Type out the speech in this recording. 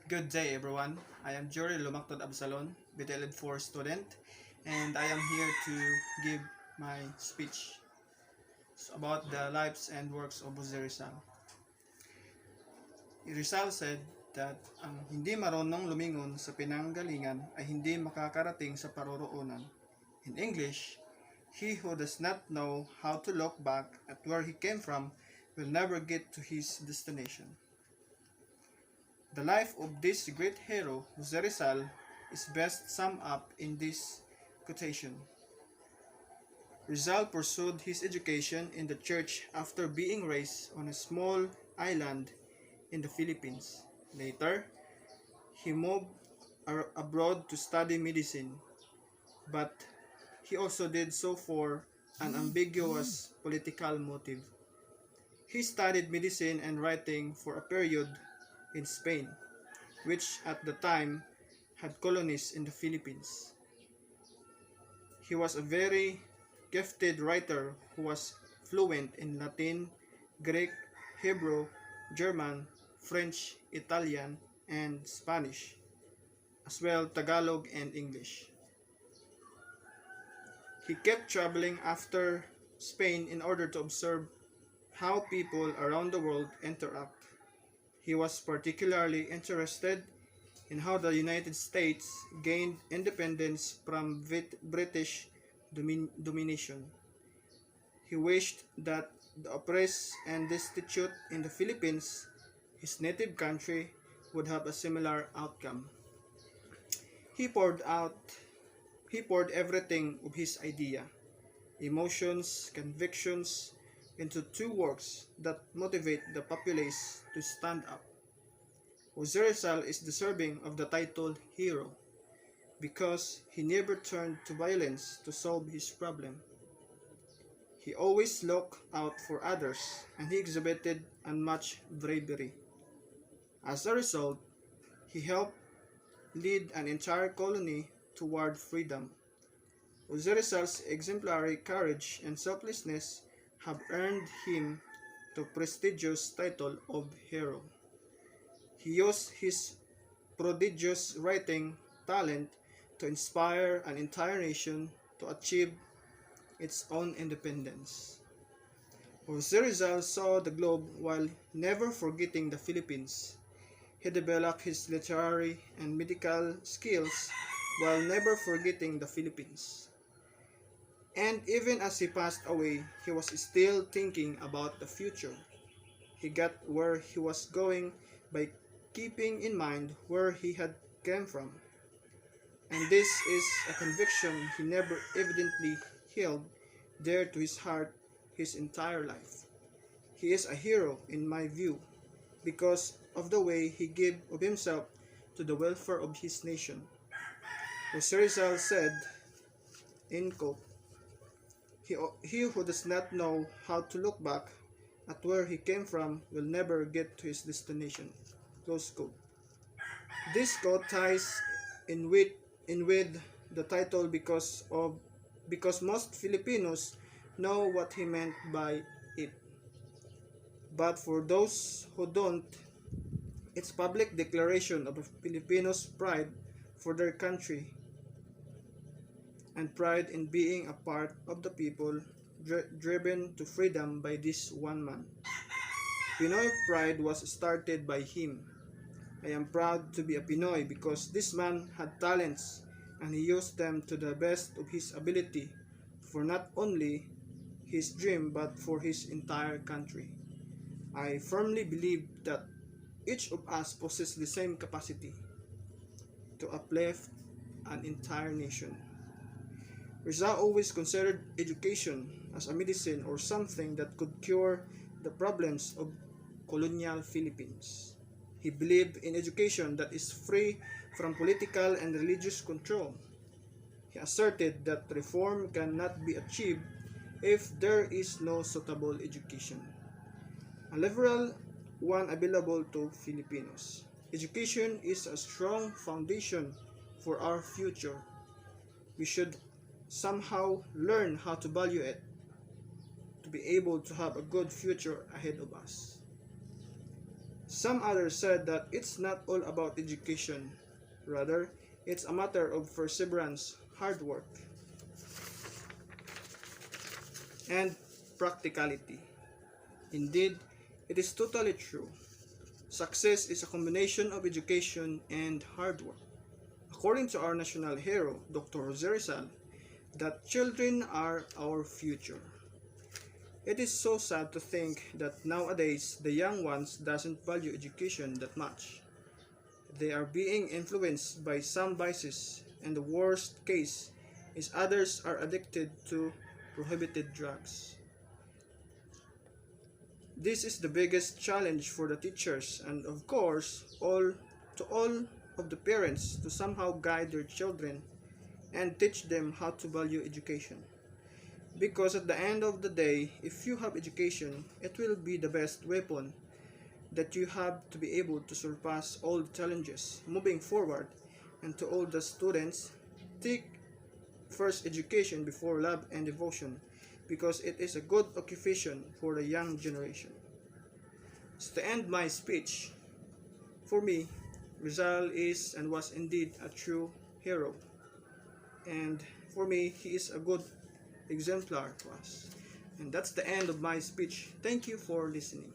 Good day, everyone. I am Jory Lumactod Absalon, BTLED 4 student, and I am here to give my speech about the lives and works of Jose Rizal. Rizal said that ang hindi marunong lumingon sa pinanggalingan ay hindi makakarating sa paroroonan. In English, he who does not know how to look back at where he came from will never get to his destination. The life of this great hero, Jose Rizal, is best summed up in this quotation. Rizal pursued his education in the church after being raised on a small island in the Philippines. Later, he moved abroad to study medicine, but he also did so for an ambiguous political motive. He studied medicine and writing for a period in Spain, which at the time had colonies in the Philippines. He was a very gifted writer who was fluent in Latin, Greek, Hebrew, German, French, Italian, and Spanish, as well Tagalog and English. He kept traveling after Spain in order to observe how people around the world interact. He was particularly interested in how the United States gained independence from British domination. He wished that the oppressed and destitute in the Philippines, his native country, would have a similar outcome. He poured everything of his idea, emotions, convictions, into two works that motivate the populace to stand up. Jose Rizal is deserving of the title hero because he never turned to violence to solve his problem. He always looked out for others and he exhibited unmatched bravery. As a result, he helped lead an entire colony toward freedom. Jose Rizal's exemplary courage and selflessness have earned him the prestigious title of hero. He used his prodigious writing talent to inspire an entire nation to achieve its own independence. Jose Rizal saw the globe while never forgetting the Philippines. He developed his literary and medical skills while never forgetting the Philippines. And even as he passed away, he was still thinking about the future. He got where he was going by keeping in mind where he had come from. And this is a conviction he never evidently held dear to his heart his entire life. He is a hero in my view because of the way he gave of himself to the welfare of his nation. Jose Rizal said, in quote, he who does not know how to look back at where he came from will never get to his destination. Close quote. This quote ties in with the title because most Filipinos know what he meant by it. But for those who don't, it's public declaration of a Filipino's pride for their country and pride in being a part of the people driven to freedom by this one man. Pinoy pride was started by him. I am proud to be a Pinoy because this man had talents and he used them to the best of his ability for not only his dream but for his entire country. I firmly believe that each of us possesses the same capacity to uplift an entire nation. Rizal always considered education as a medicine or something that could cure the problems of colonial Philippines. He believed in education that is free from political and religious control. He asserted that reform cannot be achieved if there is no suitable education, a liberal one available to Filipinos. Education is a strong foundation for our future. We should somehow learn how to value it to be able to have a good future ahead of us. Some others said that it's not all about education, rather, it's a matter of perseverance, hard work, and practicality. Indeed, it is totally true. Success is a combination of education and hard work. According to our national hero, Dr. Jose Rizal, that children are our future. It is so sad to think that nowadays the young ones doesn't value education that much. They are being influenced by some vices, and the worst case is others are addicted to prohibited drugs. This is the biggest challenge for the teachers and of course all of the parents to somehow guide their children and teach them how to value education. Because at the end of the day, if you have education, it will be the best weapon that you have to be able to surpass all the challenges moving forward. And to all the students, take first education before love and devotion because it is a good occupation for the young generation. So to end my speech, for me, Rizal is and was indeed a true hero. And for me, he is a good exemplar to us. And that's the end of my speech. Thank you for listening.